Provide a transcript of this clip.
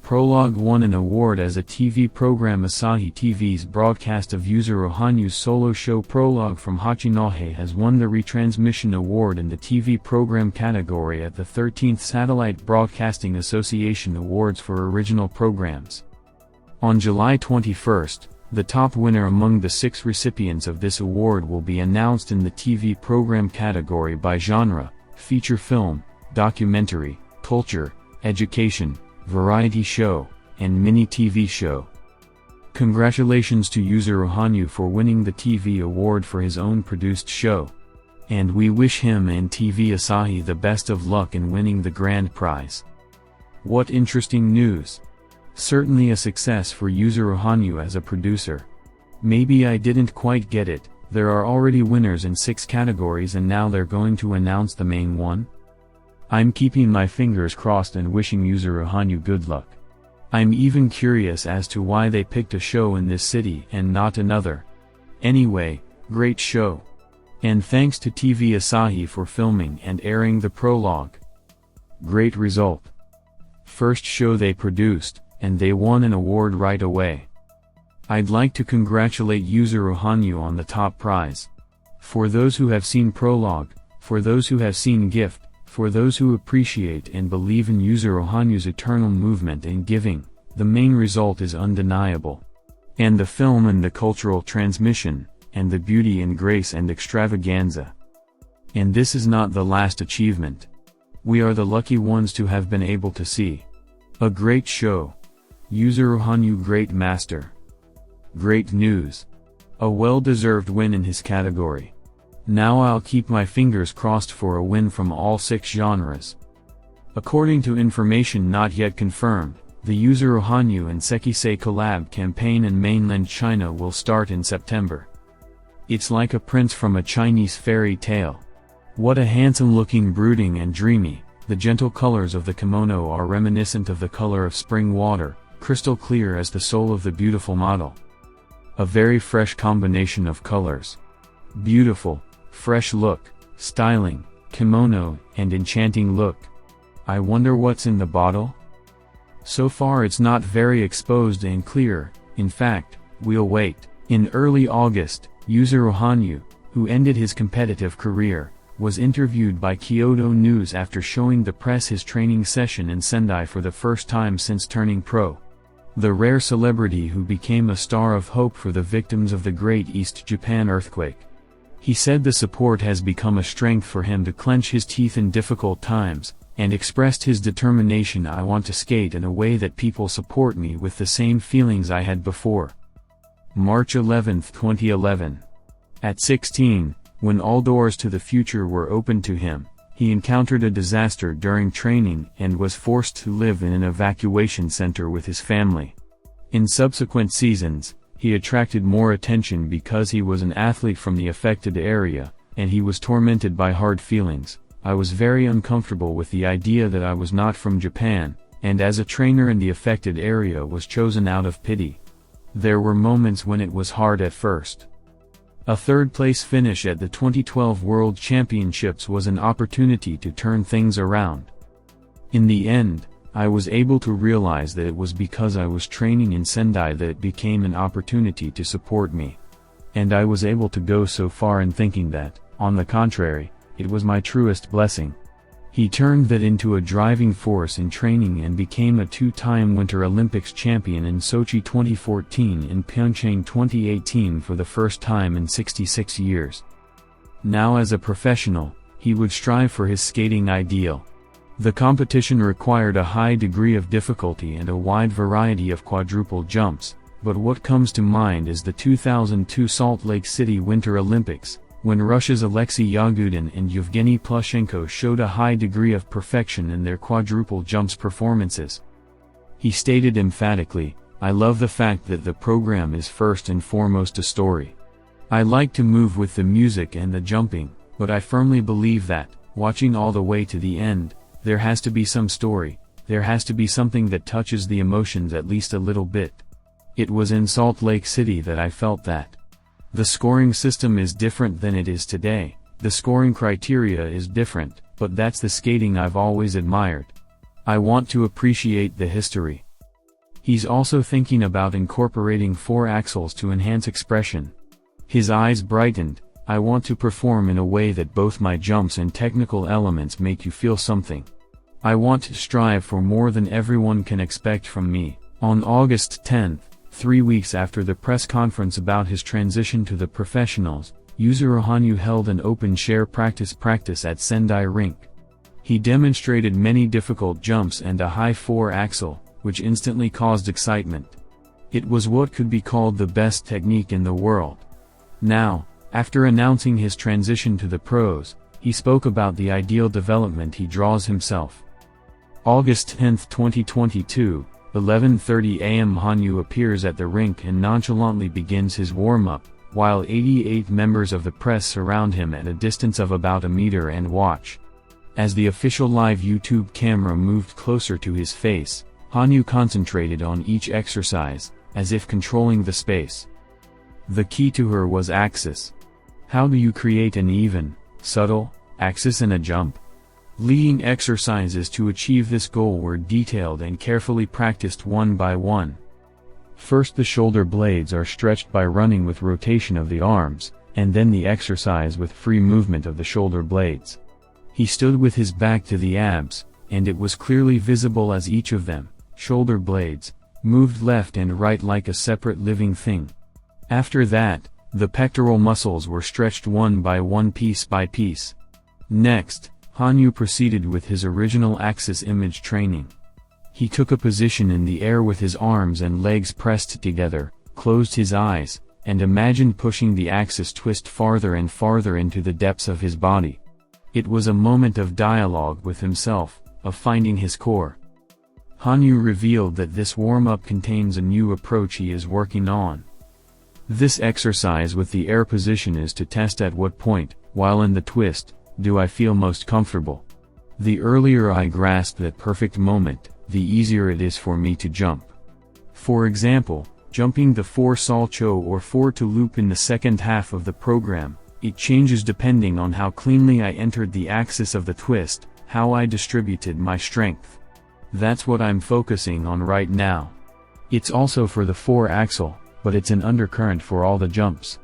Prologue won an award as a TV program. Asahi TV's broadcast of Yuzuru Hanyu's solo show Prologue from Hachinohe has won the Retransmission Award in the TV program category at the 13th Satellite Broadcasting Association Awards for original programs. On July 21, the top winner among the 6 recipients of this award will be announced in the TV program category by genre, feature film, documentary, culture, education, variety show, and mini TV show. Congratulations to Yuzuru Hanyu for winning the TV award for his own produced show. And we wish him and TV Asahi the best of luck in winning the grand prize. What interesting news! Certainly a success for Yuzuru Hanyu as a producer. Maybe I didn't quite get it, there are already winners in 6 categories and now they're going to announce the main one? I'm keeping my fingers crossed and wishing Yuzuru Hanyu good luck. I'm even curious as to why they picked a show in this city and not another. Anyway, great show. And thanks to TV Asahi for filming and airing the prologue. Great result. First show they produced, and they won an award right away. I'd like to congratulate Yuzuru Hanyu on the top prize. For those who have seen Prologue, for those who have seen Gift, for those who appreciate and believe in Yuzuru Hanyu's eternal movement in giving, the main result is undeniable. And the film and the cultural transmission, and the beauty and grace and extravaganza. And this is not the last achievement. We are the lucky ones to have been able to see. A great show. Yuzuru Hanyu great master. Great news. A well-deserved win in his category. Now I'll keep my fingers crossed for a win from all 6 genres. According to information not yet confirmed, the Yuzuru Hanyu and Sekisei collab campaign in mainland China will start in September. It's like a prince from a Chinese fairy tale. What a handsome-looking, brooding and dreamy. The gentle colors of the kimono are reminiscent of the color of spring water, crystal clear as the soul of the beautiful model. A very fresh combination of colors. Beautiful, fresh look, styling, kimono, and enchanting look. I wonder what's in the bottle? So far it's not very exposed and clear, in fact, we'll wait. In early August, Yuzuru Hanyu, who ended his competitive career, was interviewed by Kyoto News after showing the press his training session in Sendai for the first time since turning pro. The rare celebrity who became a star of hope for the victims of the Great East Japan earthquake. He said the support has become a strength for him to clench his teeth in difficult times, and expressed his determination. I want to skate in a way that people support me with the same feelings I had before. March 11, 2011. At 16, when all doors to the future were open to him, he encountered a disaster during training and was forced to live in an evacuation center with his family. In subsequent seasons, he attracted more attention because he was an athlete from the affected area, and he was tormented by hard feelings. I was very uncomfortable with the idea that I was not from Japan, and as a trainer in the affected area was chosen out of pity. There were moments when it was hard at first. A third-place finish at the 2012 World Championships was an opportunity to turn things around. In the end, I was able to realize that it was because I was training in Sendai that it became an opportunity to support me. And I was able to go so far in thinking that, on the contrary, it was my truest blessing. He turned that into a driving force in training and became a 2-time Winter Olympics champion in Sochi 2014 and Pyeongchang 2018 for the first time in 66 years. Now as a professional, he would strive for his skating ideal. The competition required a high degree of difficulty and a wide variety of quadruple jumps, but what comes to mind is the 2002 Salt Lake City Winter Olympics, when Russia's Alexei Yagudin and Yevgeny Plushenko showed a high degree of perfection in their quadruple jumps performances. He stated emphatically, "I love the fact that the program is first and foremost a story. I like to move with the music and the jumping, but I firmly believe that, watching all the way to the end, there has to be some story, there has to be something that touches the emotions at least a little bit." It was in Salt Lake City that I felt that. The scoring system is different than it is today, the scoring criteria is different, but that's the skating I've always admired. I want to appreciate the history. He's also thinking about incorporating 4 axles to enhance expression. His eyes brightened. I want to perform in a way that both my jumps and technical elements make you feel something. I want to strive for more than everyone can expect from me. On August 10th, 3 weeks after the press conference about his transition to the professionals, Yuzuru Hanyu held an open chair practice at Sendai Rink. He demonstrated many difficult jumps and a high 4-axle, which instantly caused excitement. It was what could be called the best technique in the world. Now, after announcing his transition to the pros, he spoke about the ideal development he draws himself. August 10, 2022, 11:30 a.m. Hanyu appears at the rink and nonchalantly begins his warm-up, while 88 members of the press surround him at a distance of about a meter and watch. As the official live YouTube camera moved closer to his face, Hanyu concentrated on each exercise, as if controlling the space. The key to her was axis. How do you create an even, subtle, axis in a jump? Leading exercises to achieve this goal were detailed and carefully practiced one by one. First, the shoulder blades are stretched by running with rotation of the arms, and then the exercise with free movement of the shoulder blades. He stood with his back to the abs, and it was clearly visible as each of them, shoulder blades, moved left and right like a separate living thing. After that, the pectoral muscles were stretched one by one, piece by piece. Next, Hanyu proceeded with his original axis image training. He took a position in the air with his arms and legs pressed together, closed his eyes, and imagined pushing the axis twist farther and farther into the depths of his body. It was a moment of dialogue with himself, of finding his core. Hanyu revealed that this warm-up contains a new approach he is working on. This exercise with the air position is to test at what point, while in the twist, do I feel most comfortable. The earlier I grasp that perfect moment, the easier it is for me to jump. For example, jumping the 4 salcho or 4 to loop in the second half of the program, it changes depending on how cleanly I entered the axis of the twist, how I distributed my strength. That's what I'm focusing on right now. It's also for the 4-axle, but it's an undercurrent for all the jumps.